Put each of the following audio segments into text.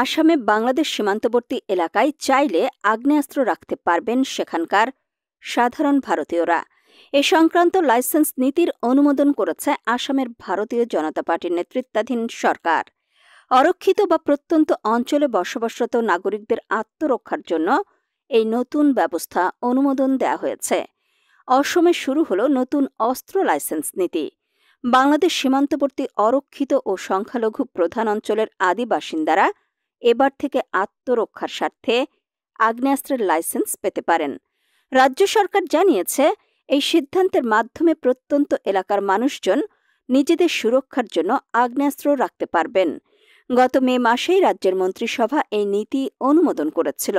আসামে বাংলাদেশ সীমান্তবর্তী এলাকায় চাইলে আগ্নেয়াস্ত্র রাখতে পারবেন সেখানকার সাধারণ ভারতীয়রা। এ সংক্রান্ত লাইসেন্স নীতির অনুমোদন করেছে আসামের ভারতীয় জনতা পার্টির নেতৃত্বাধীন সরকার। অরক্ষিত বা প্রত্যন্ত অঞ্চলে বসবাসরত নাগরিকদের আত্মরক্ষার জন্য এই নতুন ব্যবস্থা অনুমোদন দেওয়া হয়েছে। অসমে শুরু হল নতুন অস্ত্র লাইসেন্স নীতি। বাংলাদেশ সীমান্তবর্তী অরক্ষিত ও সংখ্যালঘু প্রধান অঞ্চলের আদি বাসিন্দারা এবার থেকে আত্মরক্ষার স্বার্থে আগ্নেয়াস্ত্রের লাইসেন্স পেতে পারেন। রাজ্য সরকার জানিয়েছে, এই সিদ্ধান্তের মাধ্যমে প্রত্যন্ত এলাকার মানুষজন নিজেদের সুরক্ষার জন্য আগ্নেয়াস্ত্র রাখতে পারবেন। গত মে মাসেই রাজ্যের মন্ত্রিসভা এই নীতি অনুমোদন করেছিল।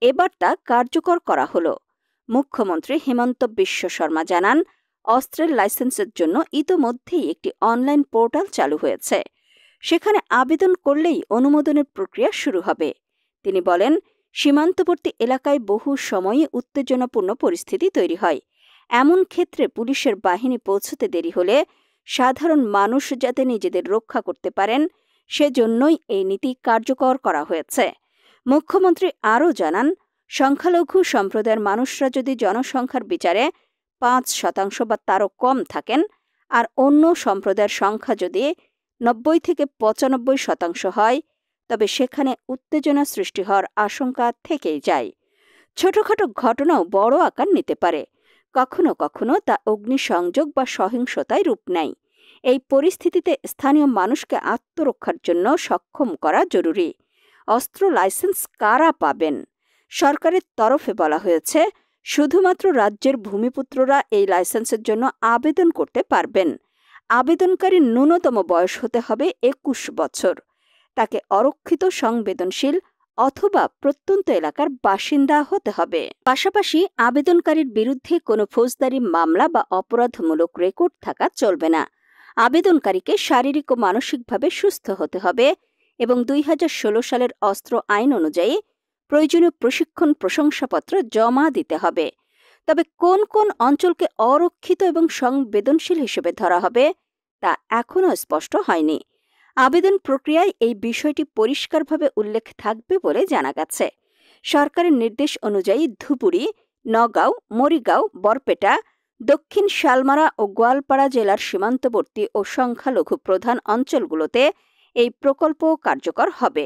এবার তা কার্যকর করা হল। মুখ্যমন্ত্রী হিমন্ত বিশ্ব শর্মা জানান, অস্ত্রের লাইসেন্সের জন্য ইতোমধ্যেই একটি অনলাইন পোর্টাল চালু হয়েছে। সেখানে আবেদন করলেই অনুমোদনের প্রক্রিয়া শুরু হবে। তিনি বলেন, সীমান্তবর্তী এলাকায় বহু সময়ই উত্তেজনাপূর্ণ পরিস্থিতি তৈরি হয়। এমন ক্ষেত্রে পুলিশের বাহিনী পৌঁছতে দেরি হলে সাধারণ মানুষ যাতে নিজেদের রক্ষা করতে পারেন, সেজন্যই এই নীতি কার্যকর করা হয়েছে। মুখ্যমন্ত্রী আরও জানান, সংখ্যালঘু সম্প্রদায়ের মানুষরা যদি জনসংখ্যার বিচারে ৫% বা তারও কম থাকেন, আর অন্য সম্প্রদায়ের সংখ্যা যদি ৯০ থেকে ৯৫% হয়, তবে সেখানে উত্তেজনা সৃষ্টি হওয়ার আশঙ্কা থেকেই যায়। ছোটখাটো ঘটনাও বড় আকার নিতে পারে। কখনো কখনো তা অগ্নিসংযোগ বা সহিংসতায় রূপ নেয়। এই পরিস্থিতিতে স্থানীয় মানুষকে আত্মরক্ষার জন্য সক্ষম করা জরুরি। অস্ত্র লাইসেন্স কারা পাবেন? সরকারের তরফে বলা হয়েছে, শুধুমাত্র রাজ্যের ভূমিপুত্ররা এই লাইসেন্সের জন্য আবেদন করতে পারবেন। আবেদনকারীর ন্যূনতম বয়স হতে হবে ২১ বছর। তাকে অরক্ষিত, সংবেদনশীল অথবা প্রত্যন্ত এলাকার বাসিন্দা হতে হবে। পাশাপাশি আবেদনকারীর বিরুদ্ধে কোনো ফৌজদারি মামলা বা অপরাধমূলক রেকর্ড থাকা চলবে না। আবেদনকারীকে শারীরিক ও মানসিকভাবে সুস্থ হতে হবে এবং ২০১৬ সালের অস্ত্র আইন অনুযায়ী প্রয়োজনীয় প্রশিক্ষণ প্রশংসাপত্র জমা দিতে হবে। তবে কোন কোন অঞ্চলকে অরক্ষিত এবং সংবেদনশীল হিসেবে ধরা হবে তা এখনও স্পষ্ট হয়নি। আবেদন প্রক্রিয়ায় এই বিষয়টি পরিষ্কারভাবে উল্লেখ থাকবে বলে জানা গেছে। সরকারের নির্দেশ অনুযায়ী ধুবুরী, নগাঁও, মরিগাঁও, বরপেটা, দক্ষিণ শালমারা ও গোয়ালপাড়া জেলার সীমান্তবর্তী ও সংখ্যালঘু প্রধান অঞ্চলগুলোতে এই প্রকল্প কার্যকর হবে।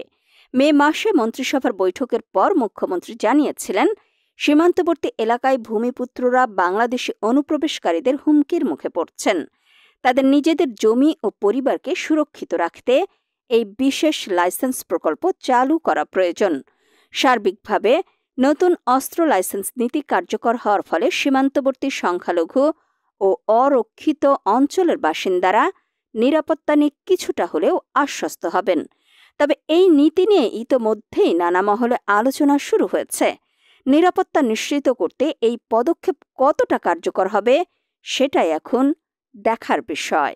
মে মাসে মন্ত্রিসভার বৈঠকের পর মুখ্যমন্ত্রী জানিয়েছিলেন, সীমান্তবর্তী এলাকায় ভূমিপুত্ররা বাংলাদেশি অনুপ্রবেশকারীদের হুমকির মুখে পড়ছেন। তাদের নিজেদের জমি ও পরিবারকে সুরক্ষিত রাখতে এই বিশেষ লাইসেন্স প্রকল্প চালু করা প্রয়োজন। সার্বিকভাবে নতুন অস্ত্র লাইসেন্স নীতি কার্যকর হওয়ার ফলে সীমান্তবর্তী সংখ্যালঘু ও অরক্ষিত অঞ্চলের বাসিন্দারা নিরাপত্তা নিয়ে কিছুটা হলেও আশ্বস্ত হবেন। তবে এই নীতি নিয়ে ইতোমধ্যেই নানা মহলে আলোচনা শুরু হয়েছে। নিরাপত্তা নিশ্চিত করতে এই পদক্ষেপ কতটা কার্যকর হবে, সেটাই এখন দেখার বিষয়।